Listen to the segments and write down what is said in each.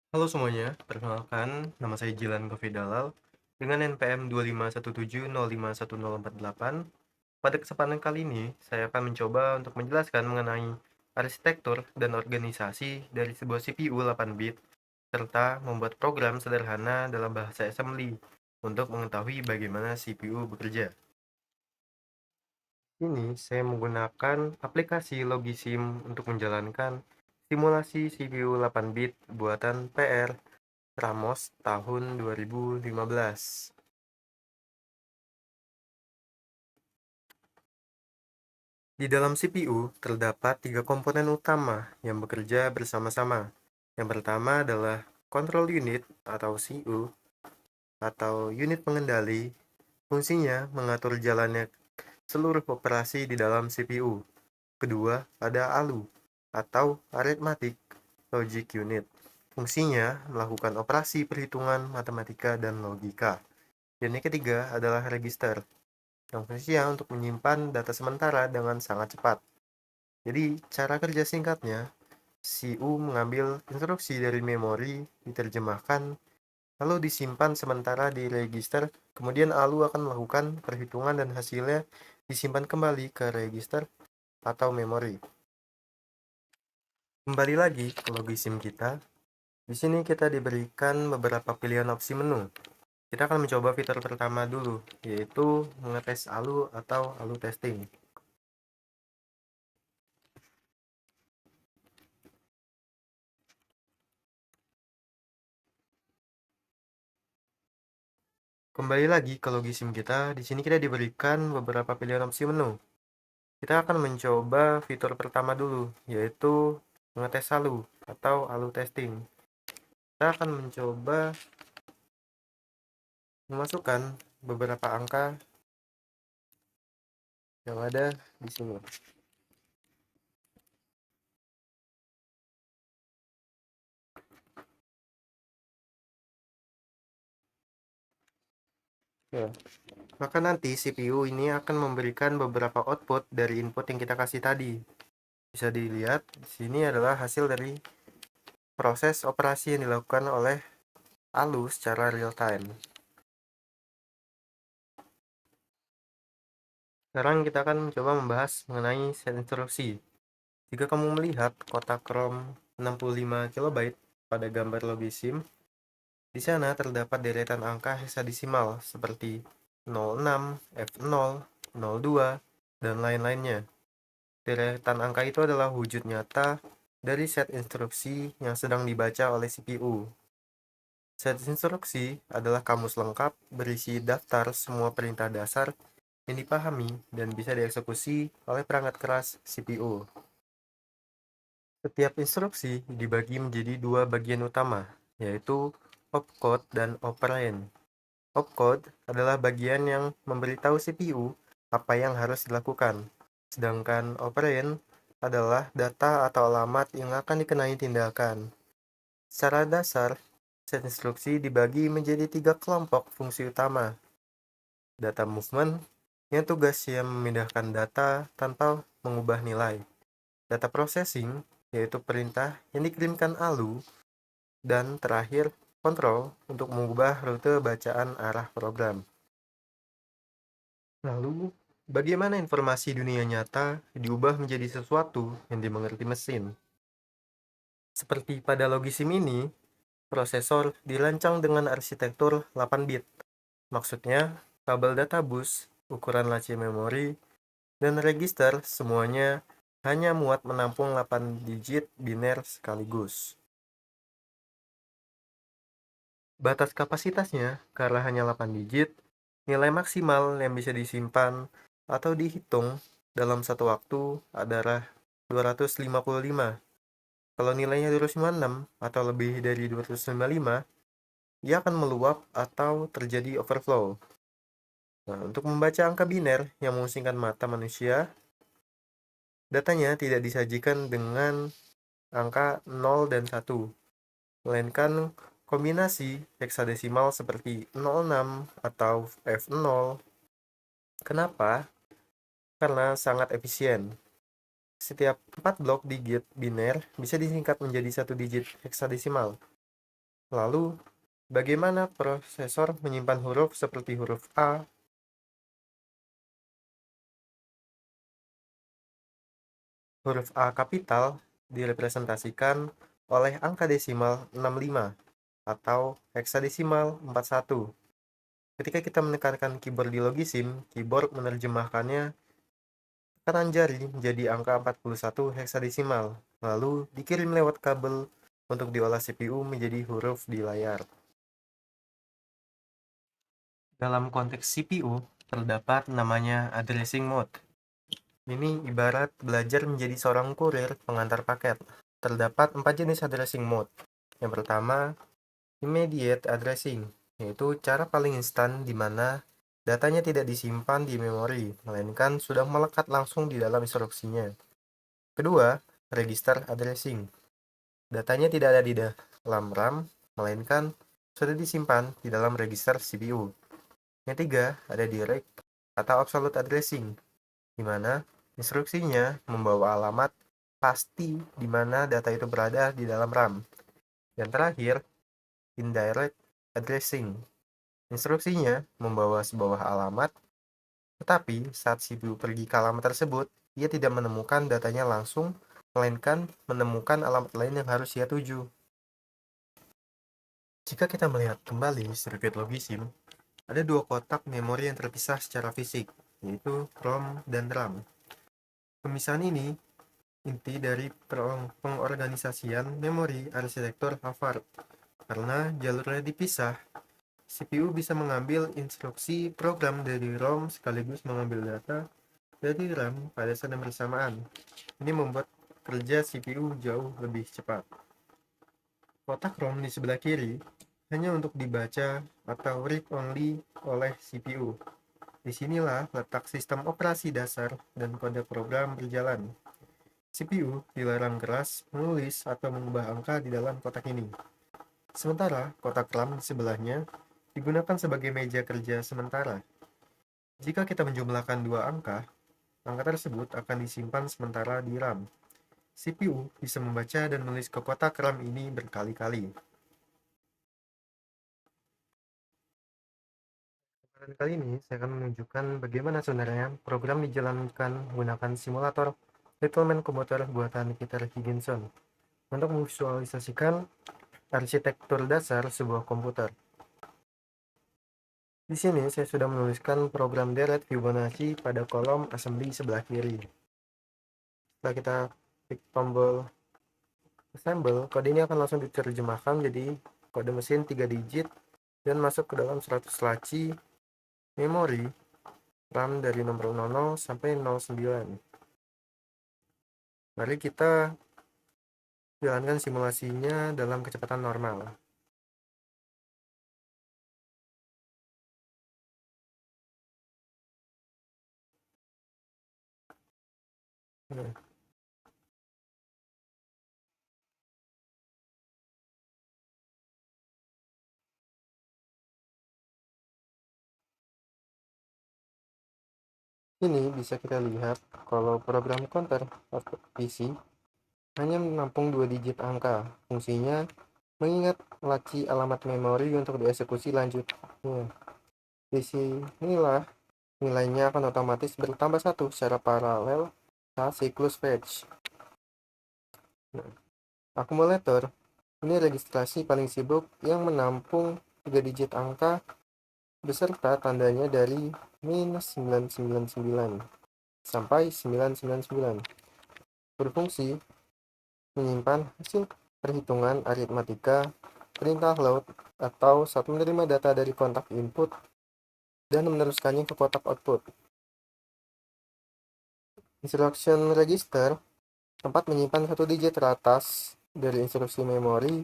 Halo semuanya, perkenalkan nama saya Jilan Govi Dalal dengan NPM 25170510048. Pada kesempatan kali ini, saya akan mencoba untuk menjelaskan mengenai arsitektur dan organisasi dari sebuah CPU 8 bit serta membuat program sederhana dalam bahasa assembly untuk mengetahui bagaimana CPU bekerja. Ini saya menggunakan aplikasi Logisim untuk menjalankan simulasi CPU 8 bit buatan PR Ramos tahun 2015. Di dalam CPU terdapat tiga komponen utama yang bekerja bersama-sama. Yang pertama adalah control unit atau CU atau unit pengendali. Fungsinya mengatur jalannya seluruh operasi di dalam CPU. Kedua, ada ALU atau Arithmetic Logic Unit. Fungsinya melakukan operasi perhitungan matematika dan logika. Dan yang ketiga adalah register, yang fungsinya untuk menyimpan data sementara dengan sangat cepat. Jadi, cara kerja singkatnya, CU mengambil instruksi dari memori, diterjemahkan, lalu disimpan sementara di register, kemudian ALU akan melakukan perhitungan dan hasilnya disimpan kembali ke register atau memori. Kembali lagi ke logisim kita. Di sini kita diberikan beberapa pilihan opsi menu. Kita akan mencoba fitur pertama dulu, yaitu mengetes ALU atau ALU testing. Kembali lagi ke logisim kita, di sini kita diberikan beberapa pilihan opsi menu. Kita akan mencoba fitur pertama dulu, yaitu mengetes ALU atau ALU testing. Kita akan mencoba memasukkan beberapa angka yang ada di sini. Ya. Maka nanti CPU ini akan memberikan beberapa output dari input yang kita kasih tadi. Bisa dilihat, di sini adalah hasil dari proses operasi yang dilakukan oleh ALU secara real time. Sekarang kita akan mencoba membahas mengenai set instruksi. Jika kamu melihat kotak ROM 65 KB pada gambar logisim, di sana terdapat deretan angka heksadesimal seperti 06, F0, 02, dan lain-lainnya. Deretan angka itu adalah wujud nyata dari set instruksi yang sedang dibaca oleh CPU. Set instruksi adalah kamus lengkap berisi daftar semua perintah dasar yang dipahami dan bisa dieksekusi oleh perangkat keras CPU. Setiap instruksi dibagi menjadi dua bagian utama, yaitu opcode dan operand. Opcode adalah bagian yang memberitahu CPU apa yang harus dilakukan, sedangkan operand adalah data atau alamat yang akan dikenai tindakan. Secara dasar, set instruksi dibagi menjadi tiga kelompok fungsi utama. Data movement, yang tugasnya memindahkan data tanpa mengubah nilai. Data processing, yaitu perintah yang dikirimkan ALU. Dan terakhir, kontrol untuk mengubah rute bacaan arah program. Lalu, bagaimana informasi dunia nyata diubah menjadi sesuatu yang dimengerti mesin? Seperti pada logisim ini, prosesor dirancang dengan arsitektur 8 bit. Maksudnya, kabel data bus, ukuran laci memori, dan register semuanya hanya muat menampung 8 digit biner sekaligus. Batas kapasitasnya, karena hanya 8 digit, nilai maksimal yang bisa disimpan atau dihitung dalam satu waktu adalah 255. Kalau nilainya 256 atau lebih dari 255, ia akan meluap atau terjadi overflow. Nah, untuk membaca angka biner yang memusingkan mata manusia, datanya tidak disajikan dengan angka 0 dan 1, melainkan kombinasi heksadesimal seperti 06 atau F0. Kenapa? Karena sangat efisien. Setiap 4 blok digit biner bisa disingkat menjadi satu digit heksadesimal. Lalu, bagaimana prosesor menyimpan huruf seperti huruf A? Huruf A kapital direpresentasikan oleh angka desimal 65 atau heksadesimal 41. Ketika kita menekankan keyboard di Logisim, keyboard menerjemahkannya tekanan jari menjadi angka 41 heksadesimal, lalu dikirim lewat kabel untuk diolah CPU menjadi huruf di layar. Dalam konteks CPU, terdapat namanya addressing mode. Ini ibarat belajar menjadi seorang kurir pengantar paket. Terdapat 4 jenis addressing mode. Yang pertama, immediate addressing, yaitu cara paling instan di mana datanya tidak disimpan di memori, melainkan sudah melekat langsung di dalam instruksinya. Kedua, register addressing. Datanya tidak ada di dalam RAM, melainkan sudah disimpan di dalam register CPU. Yang ketiga, ada direct atau absolute addressing, di mana instruksinya membawa alamat pasti di mana data itu berada di dalam RAM. Yang terakhir, indirect addressing. Instruksinya membawa sebuah alamat, tetapi saat CPU pergi ke alamat tersebut, ia tidak menemukan datanya langsung, melainkan menemukan alamat lain yang harus ia tuju. Jika kita melihat kembali sirkuit Logisim, ada dua kotak memori yang terpisah secara fisik, yaitu ROM dan RAM. Pemisahan ini inti dari pengorganisasian memori arsitektur Harvard. Karena jalurnya dipisah, CPU bisa mengambil instruksi program dari ROM sekaligus mengambil data dari RAM pada saat yang bersamaan. Ini membuat kerja CPU jauh lebih cepat. Kotak ROM di sebelah kiri hanya untuk dibaca atau read-only oleh CPU. Disinilah letak sistem operasi dasar dan kode program berjalan. CPU dilarang keras menulis atau mengubah angka di dalam kotak ini. Sementara kotak RAM di sebelahnya digunakan sebagai meja kerja sementara. Jika kita menjumlahkan dua angka, angka tersebut akan disimpan sementara di RAM. CPU bisa membaca dan menulis ke kotak RAM ini berkali-kali. Kali ini saya akan menunjukkan bagaimana sebenarnya program dijalankan menggunakan simulator Littleman komputer buatan Peter Higginson untuk memvisualisasikan arsitektur dasar sebuah komputer. Di sini saya sudah menuliskan program deret Fibonacci pada kolom assembly sebelah kiri. Setelah kita klik tombol assemble, kode ini akan langsung diterjemahkan jadi kode mesin 3 digit dan masuk ke dalam 100 laci memori RAM dari nomor 00 sampai 09. Mari kita jalankan simulasinya dalam kecepatan normal. Nah, ini bisa kita lihat kalau program counter atau PC hanya menampung 2 digit angka. Fungsinya mengingat laci alamat memori untuk dieksekusi lanjutnya. Di sinilah nilainya akan otomatis bertambah satu secara paralel saat siklus fetch. Nah, akumulator ini registrasi paling sibuk yang menampung 3 digit angka beserta tandanya dari minus 999 sampai 999. Berfungsi menyimpan hasil perhitungan aritmatika, perintah load, atau saat menerima data dari kontak input dan meneruskannya ke kotak output. Instruction register tempat menyimpan satu digit teratas dari instruksi memori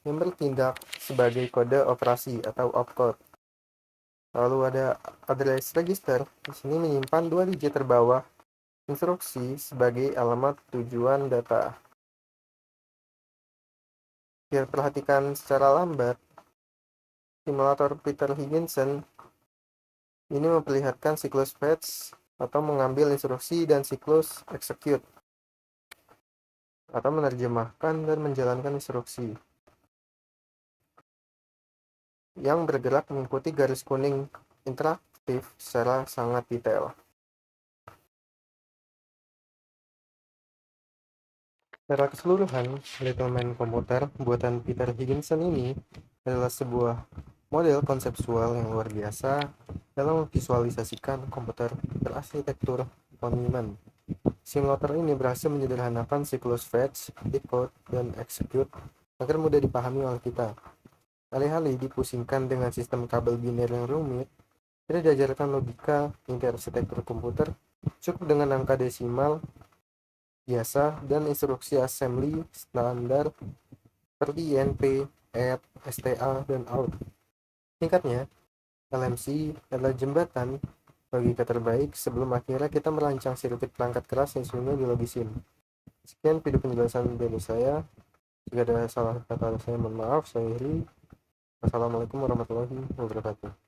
yang bertindak sebagai kode operasi atau opcode. Lalu ada address register, di sini menyimpan 2 digit terbawah instruksi sebagai alamat tujuan data. Biar perhatikan secara lambat, simulator Peter Higginson ini memperlihatkan siklus fetch atau mengambil instruksi dan siklus execute atau menerjemahkan dan menjalankan instruksi. yang bergerak mengikuti garis kuning interaktif secara sangat detail. Secara keseluruhan, Little Man komputer buatan Peter Higginson ini adalah sebuah model konseptual yang luar biasa dalam memvisualisasikan komputer berarsitektur von Neumann. Simulator ini berhasil menyederhanakan siklus fetch, decode, dan execute agar mudah dipahami oleh kita. Alih-alih dipusingkan dengan sistem kabel biner yang rumit, kita diajarkan logika inti arsitektur komputer cukup dengan angka desimal biasa dan instruksi assembly standar seperti INP, add, STA, dan out. Singkatnya, LMC adalah jembatan logika terbaik sebelum akhirnya kita merancang sirkuit perangkat keras yang sebenarnya dilogisin. Sekian video penjelasan dari saya. Jika ada salah kata saya mohon maaf. Saya Heri. Assalamualaikum warahmatullahi wabarakatuh.